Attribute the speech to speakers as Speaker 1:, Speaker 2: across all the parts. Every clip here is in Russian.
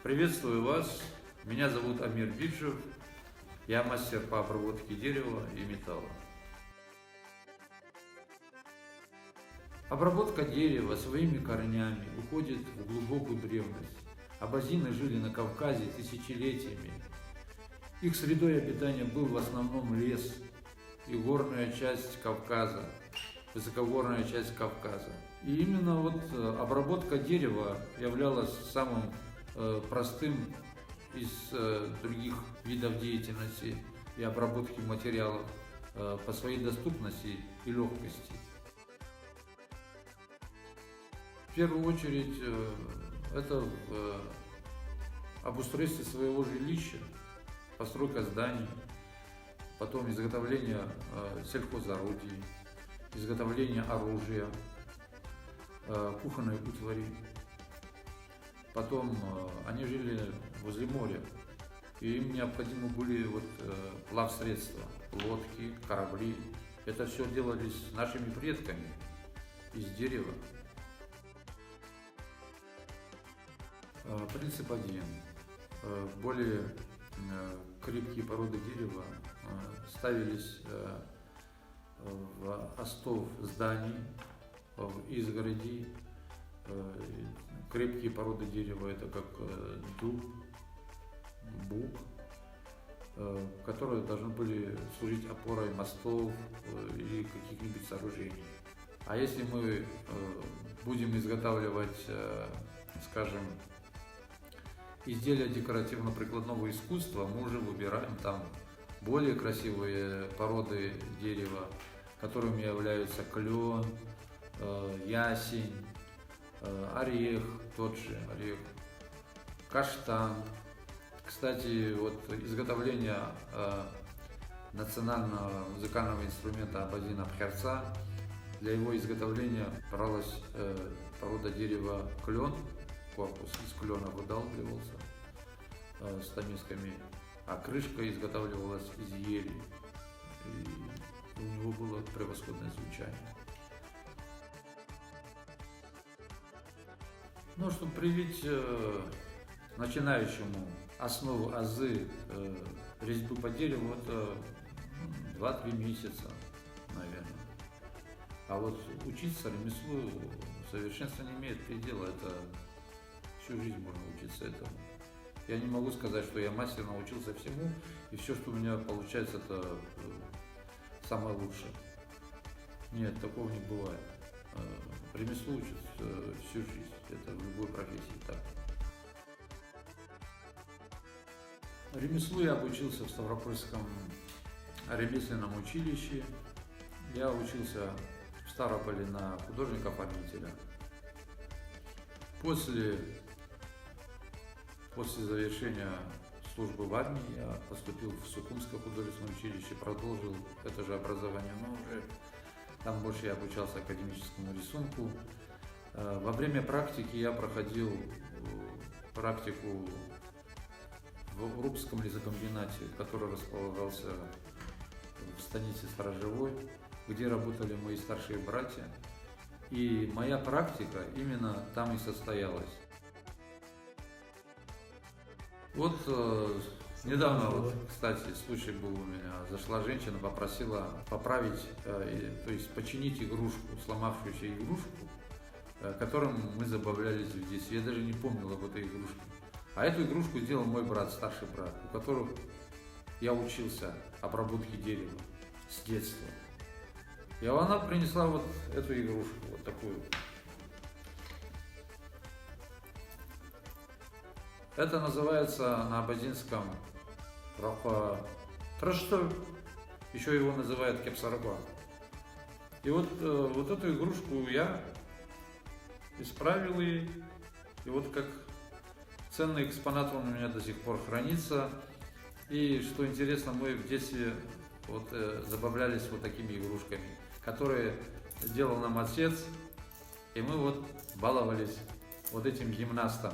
Speaker 1: Приветствую вас, меня зовут Амир Биджев, я мастер по обработке дерева и металла. Обработка дерева своими корнями уходит в глубокую древность. Абазины жили на Кавказе тысячелетиями. Их средой обитания был в основном лес и горная часть Кавказа, высокогорная часть Кавказа. И именно обработка дерева являлась самым простым из других видов деятельности и обработки материалов по своей доступности и легкости. В первую очередь это обустройство своего жилища, постройка зданий, потом изготовление сельхозорудий, изготовление оружия, кухонной утвари. Потом они жили возле моря, и им необходимы были плавсредства, лодки, корабли. Это все делались нашими предками из дерева. Принцип один. Более крепкие породы дерева ставились в остов зданий, в изгороди. Крепкие породы дерева это как дуб, бук, которые должны были служить опорой мостов или каких-нибудь сооружений. А если мы будем изготавливать, скажем, изделия декоративно-прикладного искусства, мы уже выбираем там более красивые породы дерева, которыми являются клен, ясень, орех, тот же орех, каштан. Кстати, изготовление национального музыкального инструмента абазина бхерца, для его изготовления бралась порода дерева клен, корпус из клена выдалбливался с тамисками, а крышка изготавливалась из ели, и у него было превосходное звучание. Но чтобы привить начинающему основу азы резьбы по дереву, это 2-3 месяца, наверное. А учиться ремеслу, совершенство не имеет предела, это всю жизнь можно учиться этому. Я не могу сказать, что я мастер научился всему, и все, что у меня получается, это самое лучшее. Нет, такого не бывает. Ремеслу учат всю жизнь, это в любой профессии так. Ремеслу я обучился в Ставропольском ремесленном училище. Я учился в Ставрополе на художника-оформителя. После завершения службы в армии я поступил в Сухумское художественное училище, продолжил это же образование, но уже там больше я обучался академическому рисунку. Во время практики я проходил практику в Урупском лесокомбинате, который располагался в станице Сторожевой, где работали мои старшие братья. И моя практика именно там и состоялась. Недавно, кстати, случай был у меня. Зашла женщина, попросила поправить, то есть починить игрушку, сломавшуюся игрушку, которым мы забавлялись в детстве. Я даже не помнил об этой игрушке. А эту игрушку сделал мой брат, старший брат, у которого я учился обработке дерева с детства. И она принесла эту игрушку, такую. Это называется на абазинском трашто, еще его называют кепсарба. И эту игрушку я исправил, и как ценный экспонат он у меня до сих пор хранится. И что интересно, мы в детстве забавлялись такими игрушками, которые делал нам отец, и мы баловались этим гимнастом.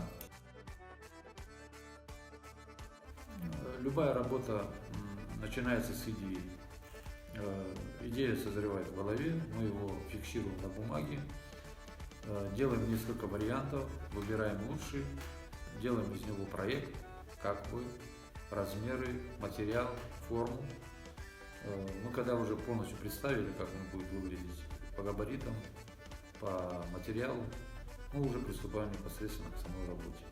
Speaker 1: Любая работа начинается с идеи. Идея созревает в голове, мы его фиксируем на бумаге, делаем несколько вариантов, выбираем лучший, делаем из него проект, как бы размеры, материал, форму. Мы когда уже полностью представили, как он будет выглядеть по габаритам, по материалу, мы уже приступаем непосредственно к самой работе.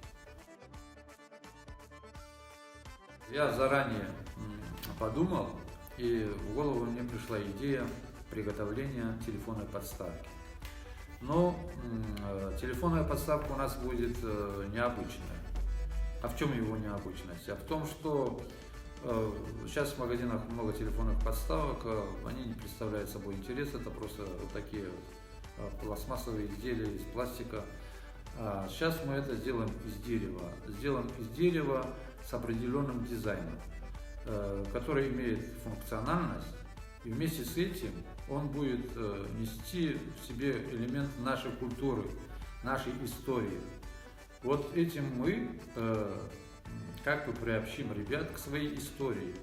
Speaker 1: Я заранее подумал, и в голову мне пришла идея приготовления телефонной подставки. Но телефонная подставка у нас будет необычная. А в чем его необычность? А в том, что сейчас в магазинах много телефонных подставок, они не представляют собой интерес, это просто вот такие пластмассовые изделия из пластика. Сейчас мы это сделаем из дерева. Сделаем из дерева с определенным дизайном, который имеет функциональность, и вместе с этим он будет нести в себе элемент нашей культуры, нашей истории. Вот этим мы как бы приобщим ребят к своей истории.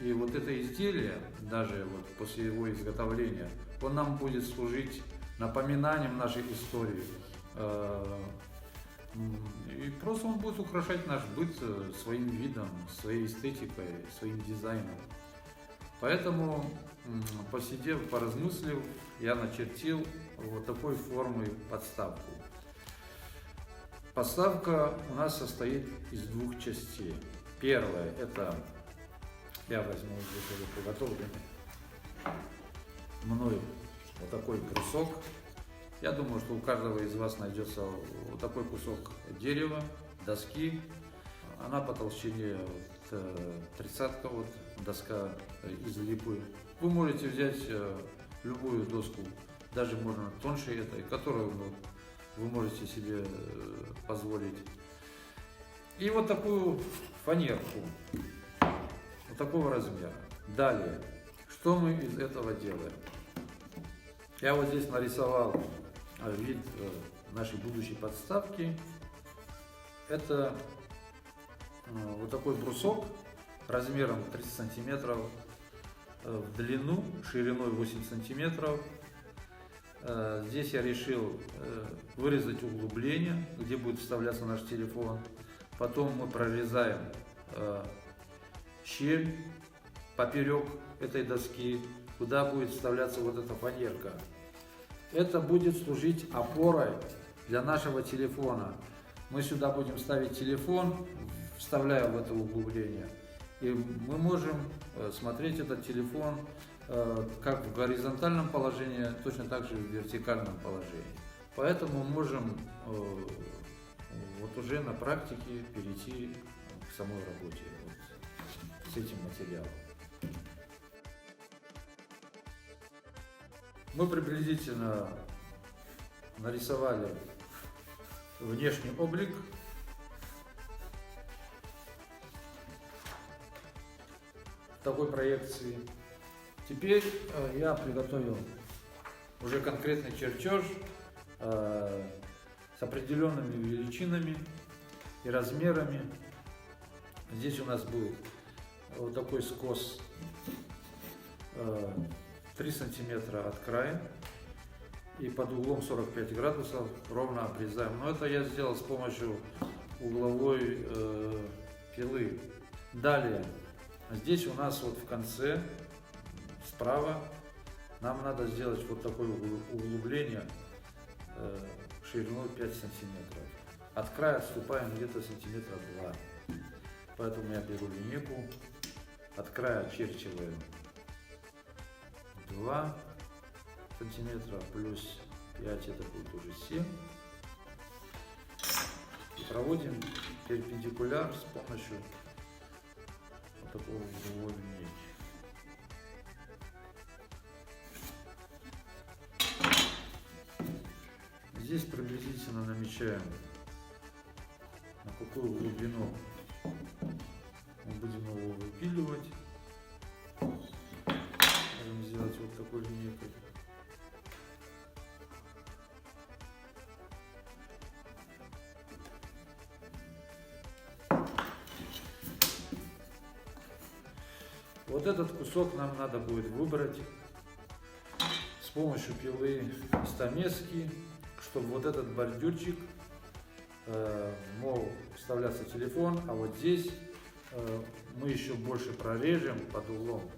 Speaker 1: И вот это изделие, даже вот после его изготовления, он нам будет служить напоминанием нашей истории. И просто он будет украшать наш быт своим видом, своей эстетикой, своим дизайном. Поэтому, посидев, поразмыслив, я начертил вот такой формы подставку. Подставка у нас состоит из двух частей. Первая — это, я возьму здесь уже приготовленный мной вот такой брусок. Я думаю, что у каждого из вас найдется вот такой кусок дерева, доски. Она по толщине тридцатка, вот доска из липы. Вы можете взять любую доску, даже можно тоньше этой, которую вы можете себе позволить. И вот такую фанерку, вот такого размера. Далее, что мы из этого делаем? Я вот здесь нарисовал вид нашей будущей подставки. Это вот такой брусок размером 30 сантиметров в длину, шириной 8 сантиметров. Здесь я решил вырезать углубление, где будет вставляться наш телефон. Потом мы прорезаем щель поперек этой доски, куда будет вставляться вот эта фанерка. Это будет служить опорой для нашего телефона. Мы сюда будем ставить телефон, вставляя в это углубление. И мы можем смотреть этот телефон как в горизонтальном положении, точно так же и в вертикальном положении. Поэтому мы можем вот уже на практике перейти к самой работе вот с этим материалом. Мы приблизительно нарисовали внешний облик. Такой проекции. Теперь я приготовил уже конкретный чертеж с определенными величинами и размерами. Здесь у нас будет вот такой скос 3 сантиметра от края и под углом 45 градусов ровно обрезаем. Но это я сделал с помощью угловой пилы. Далее, здесь у нас вот в конце справа нам надо сделать вот такое углубление шириной 5 сантиметров. От края отступаем где-то сантиметра 2. Поэтому я беру линейку, от края очерчиваю 2 сантиметра плюс 5, это будет уже 7. И проводим перпендикуляр с помощью вот такого угловой линейки. Здесь приблизительно намечаем, на какую глубину мы будем его выпиливать. Можем сделать вот такой линейкой. Вот этот кусок нам надо будет выбрать с помощью пилы стамески, чтобы вот этот бордюрчик мол, вставляться телефон, а вот здесь мы еще больше прорежем под углом,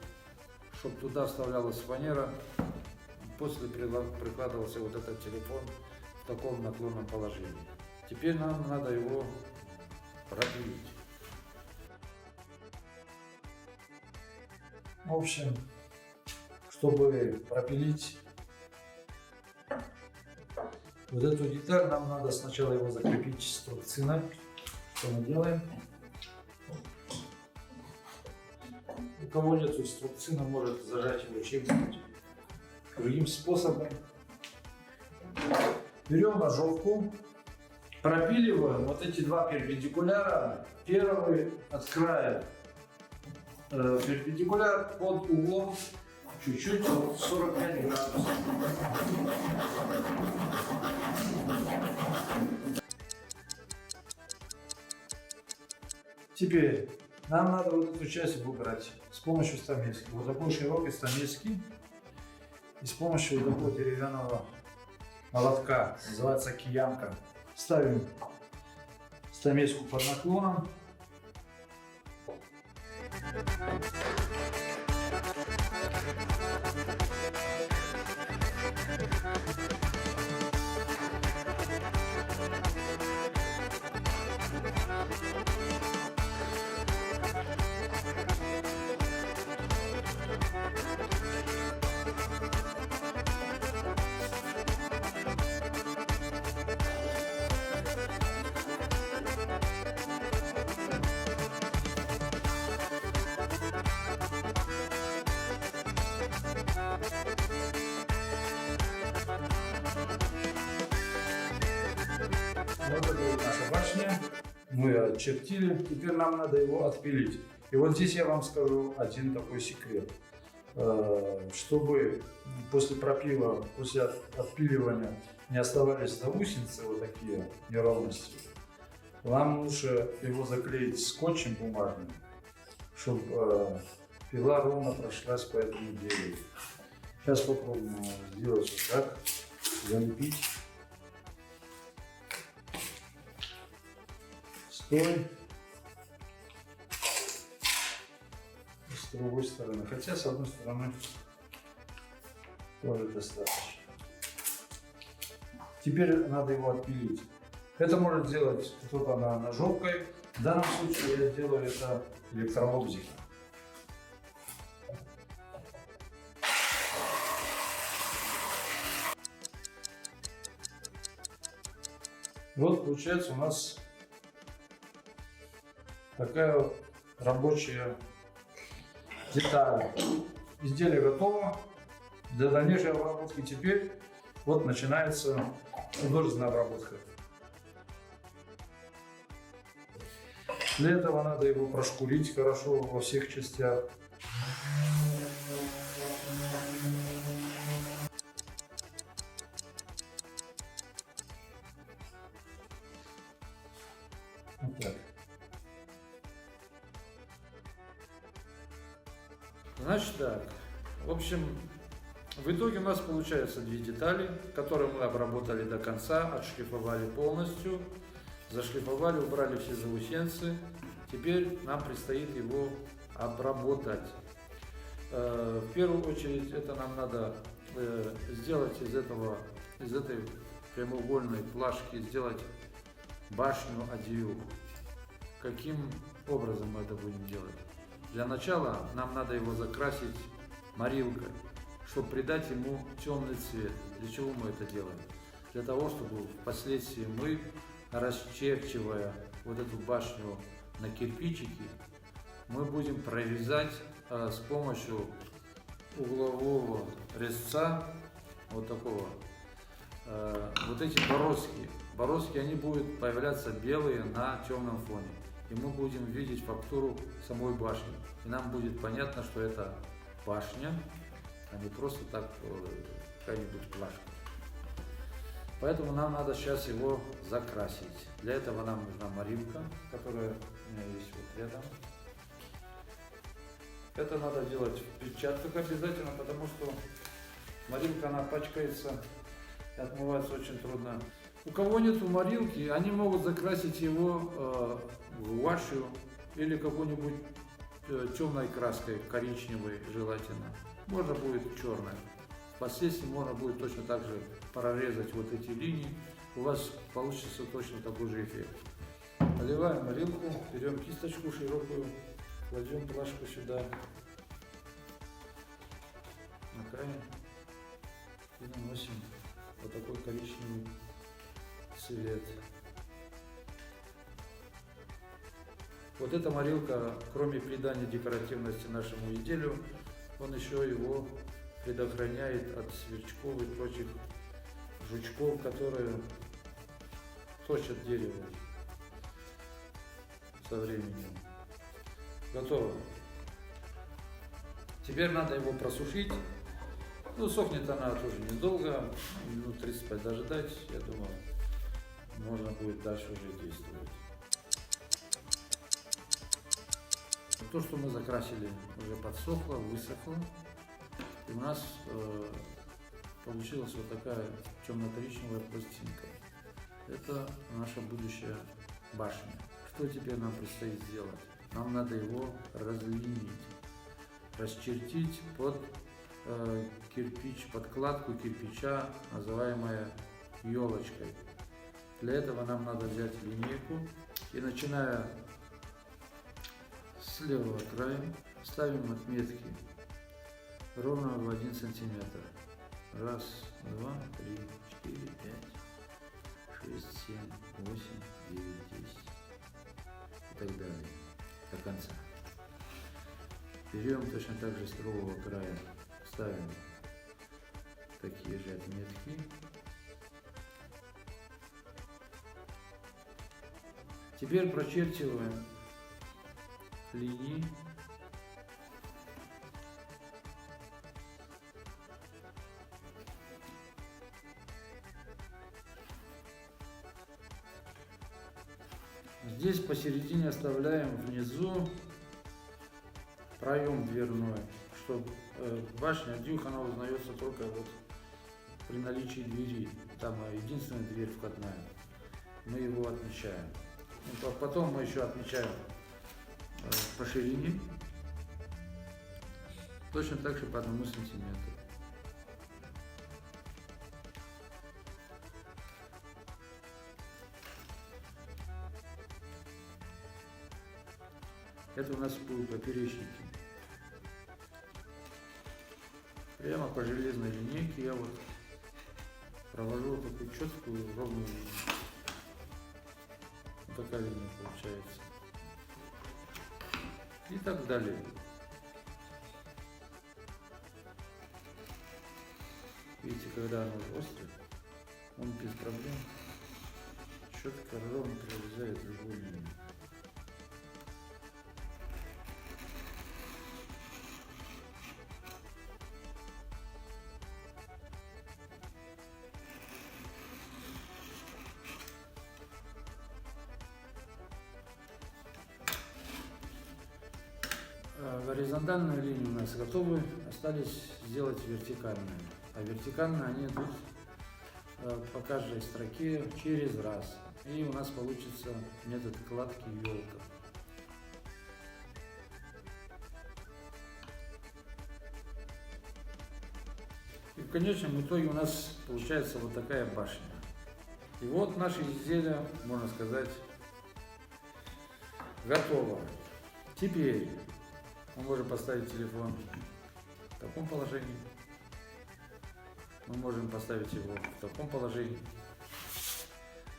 Speaker 1: чтобы туда вставлялась фанера, после прикладывался вот этот телефон в таком наклонном положении. Теперь нам надо его пропилить.
Speaker 2: В общем, чтобы пропилить вот эту деталь, нам надо сначала его закрепить струбциной. Что мы делаем? У кого нет струбцины, может зажать его чем-нибудь другим способом. Берем ножовку, пропиливаем вот эти два перпендикуляра. Первый от края перпендикуляр под углом чуть-чуть 45 градусов. Теперь нам надо вот эту часть выбрать с помощью стамески. Вот такой широкой стамески и с помощью вот такого деревянного молотка, называется киянка. Ставим стамеску под наклоном. Вот это вот наша башня. Мы очертили. Теперь нам надо его отпилить. И вот здесь я вам скажу один такой секрет. Чтобы после пропила, после отпиливания не оставались заусенцы вот такие неровности, вам лучше его заклеить скотчем бумажным, чтобы пила ровно прошлась по этому дереву. Сейчас попробуем сделать вот так, залепить. Стой. С другой стороны, хотя с одной стороны тоже достаточно. Теперь надо его отпилить. Это может делать кто-то ножовкой. В данном случае я делаю это электролобзиком. Вот получается у нас такая вот рабочая деталь. Изделие готово для дальнейшей обработки. Теперь вот начинается художественная обработка. Для этого надо его прошкурить хорошо во всех частях. Вот так.
Speaker 1: Значит так, в общем, в итоге у нас получается две детали, которые мы обработали до конца, отшлифовали полностью, зашлифовали, убрали все заусенцы. Теперь нам предстоит его обработать. В первую очередь это нам надо сделать из этой прямоугольной плашки, сделать башню-одеюх. Каким образом мы это будем делать? Для начала нам надо его закрасить морилкой, чтобы придать ему темный цвет. Для чего мы это делаем? Для того, чтобы впоследствии мы, расчерчивая вот эту башню на кирпичики, мы будем прорезать с помощью углового резца, вот такого, вот эти бороздки. Бороздки, они будут появляться белые на темном фоне. И мы будем видеть фактуру самой башни. И нам будет понятно, что это башня, а не просто так какая-нибудь плашка. Поэтому нам надо сейчас его закрасить. Для этого нам нужна морилка, которая у меня есть вот рядом. Это надо делать в перчатках обязательно, потому что морилка, она пачкается и отмывается очень трудно. У кого нету морилки, они могут закрасить его гуашью или какой-нибудь темной краской, коричневой желательно. Можно будет черной. Впоследствии можно будет точно так же прорезать вот эти линии. У вас получится точно такой же эффект. Наливаем морилку, берем кисточку широкую, кладем плашку сюда, накраем и наносим вот такой коричневый цвет. Вот эта морилка, кроме придания декоративности нашему изделию, он еще его предохраняет от сверчков и прочих жучков, которые точат дерево со временем. Готово. Теперь надо его просушить. Ну, сохнет она тоже недолго, минут 35 дождать, я думаю, можно будет дальше уже действовать. То, что мы закрасили, уже подсохло, высохло. И у нас получилась вот такая темно-коричневая пластинка. Это наша будущая башня. Что теперь нам предстоит сделать? Нам надо его разлинить, расчертить под кирпич, подкладку кирпича, называемая елочкой. Для этого нам надо взять линейку и, начиная с левого края, ставим отметки ровно в 1 сантиметр. Раз, два, три, 4, 5, 6, 7, 8, 9, 10 и так далее до конца. Берем точно так же с другого края, ставим такие же отметки. Теперь прочерчиваем линии. Здесь посередине оставляем внизу проем дверной, чтобы башня дюх, она узнается только вот при наличии двери. Там единственная дверь входная. Мы его отмечаем. Потом мы еще отмечаем по ширине, точно так же по 1 сантиметру. Это у нас будут поперечники. Прямо по железной линейке я вот провожу такую четкую ровную линию. Вот такая линия получается. И так далее. Видите, когда оно острый, он без проблем четко, ровно прорезает любую линию. Горизонтальные линии у нас готовы, остались сделать вертикальные. А вертикальные они идут по каждой строке через раз. И у нас получится метод кладки елка. И в конечном итоге у нас получается вот такая башня. И вот наше изделие, можно сказать, готово. Теперь мы можем поставить телефон в таком положении. Мы можем поставить его в таком положении.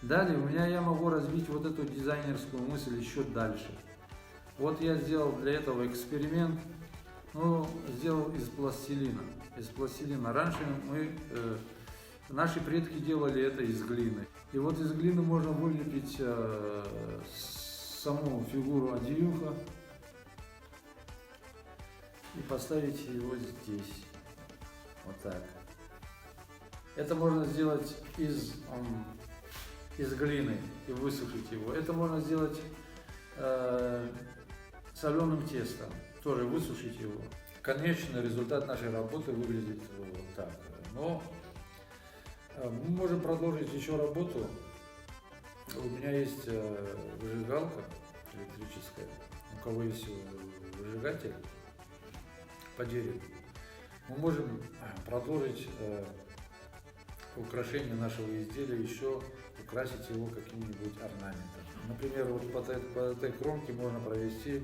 Speaker 1: Далее я могу развить вот эту дизайнерскую мысль еще дальше. Вот я сделал для этого эксперимент. Сделал из пластилина. Из пластилина. Раньше наши предки делали это из глины. И вот из глины можно вылепить саму фигуру одеюха и поставить его здесь. Вот так. Это можно сделать из глины и высушить его. Это можно сделать соленым тестом, тоже высушить его. Конечный результат нашей работы выглядит вот так. Но Мы можем продолжить еще работу. У меня есть выжигалка электрическая. У кого есть выжигатель по дереву. Мы можем продолжить украшение нашего изделия, еще украсить его каким-нибудь орнаментом. Например, вот по этой кромке можно провести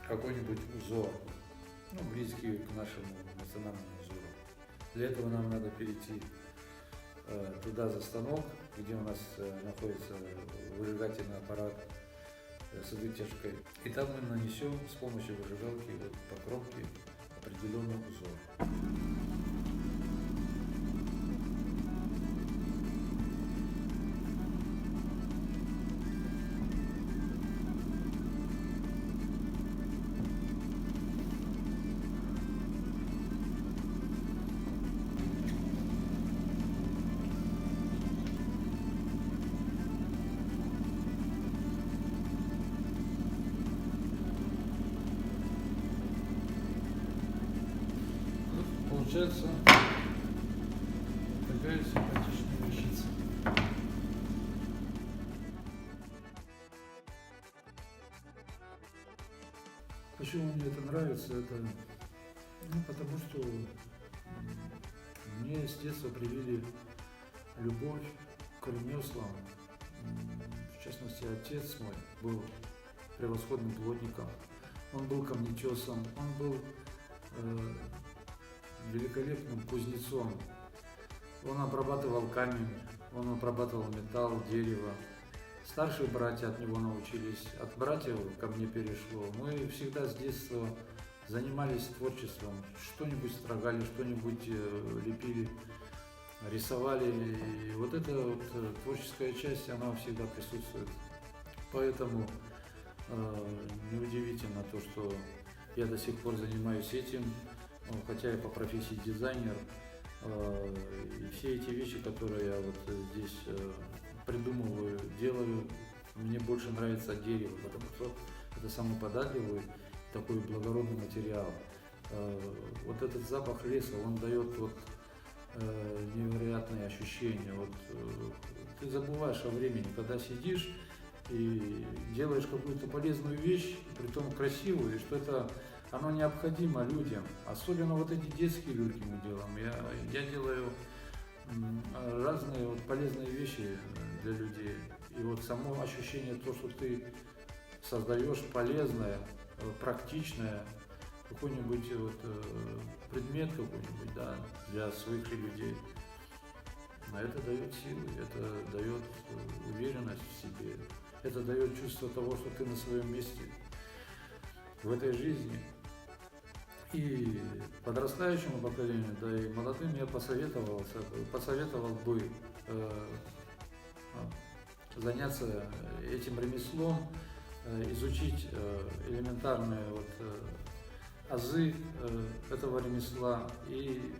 Speaker 1: какой-нибудь узор, ну, близкий к нашему национальному узору. Для этого нам надо перейти туда за станок, где у нас находится выжигательный аппарат с вытяжкой. И там мы нанесем с помощью выжигалки вот по кромке определенный узор. Получается такая симпатичная вещица. Почему мне это нравится? Это потому что мне с детства привили любовь к ремеслам. В частности, отец мой был превосходным плотником, он был камнетесом, он был великолепным кузнецом. Он обрабатывал камень, он обрабатывал металл, дерево. Старшие братья от него научились, от братьев ко мне перешло. Мы всегда с детства занимались творчеством, что-нибудь строгали, что-нибудь лепили, рисовали. И вот эта вот творческая часть, она всегда присутствует. Поэтому неудивительно то, что я до сих пор занимаюсь этим. Хотя я по профессии дизайнер, и все эти вещи, которые я вот здесь придумываю, делаю, мне больше нравится дерево, потому что это самый податливый, такой благородный материал. Вот этот запах леса, он дает вот невероятные ощущения. Вот, ты забываешь о времени, когда сидишь и делаешь какую-то полезную вещь, притом красивую, и что это оно необходимо людям, особенно вот эти детские люльки мы делаем. Я делаю разные вот полезные вещи для людей. И вот само ощущение, то, что ты создаешь полезное, практичное, какой-нибудь вот предмет какой-нибудь, да, для своих людей. А это дает силы, это дает уверенность в себе, это дает чувство того, что ты на своем месте в этой жизни. И подрастающему поколению, да и молодым я посоветовал бы заняться этим ремеслом, изучить элементарные вот азы этого ремесла и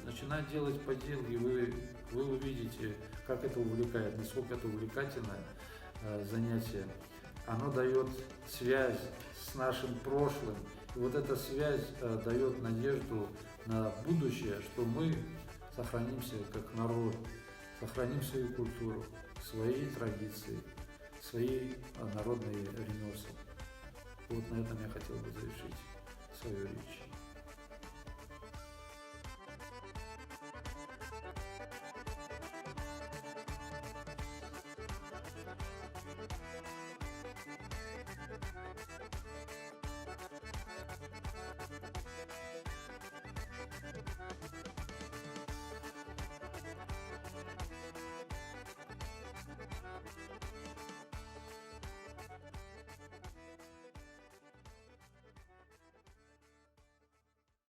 Speaker 1: начинать делать поделки. Вы увидите, как это увлекает, насколько это увлекательное занятие. Оно дает связь с нашим прошлым. И вот эта связь дает надежду на будущее, что мы сохранимся как народ, сохраним свою культуру, свои традиции, свои народные ремесла. Вот на этом я хотел бы завершить свою речь.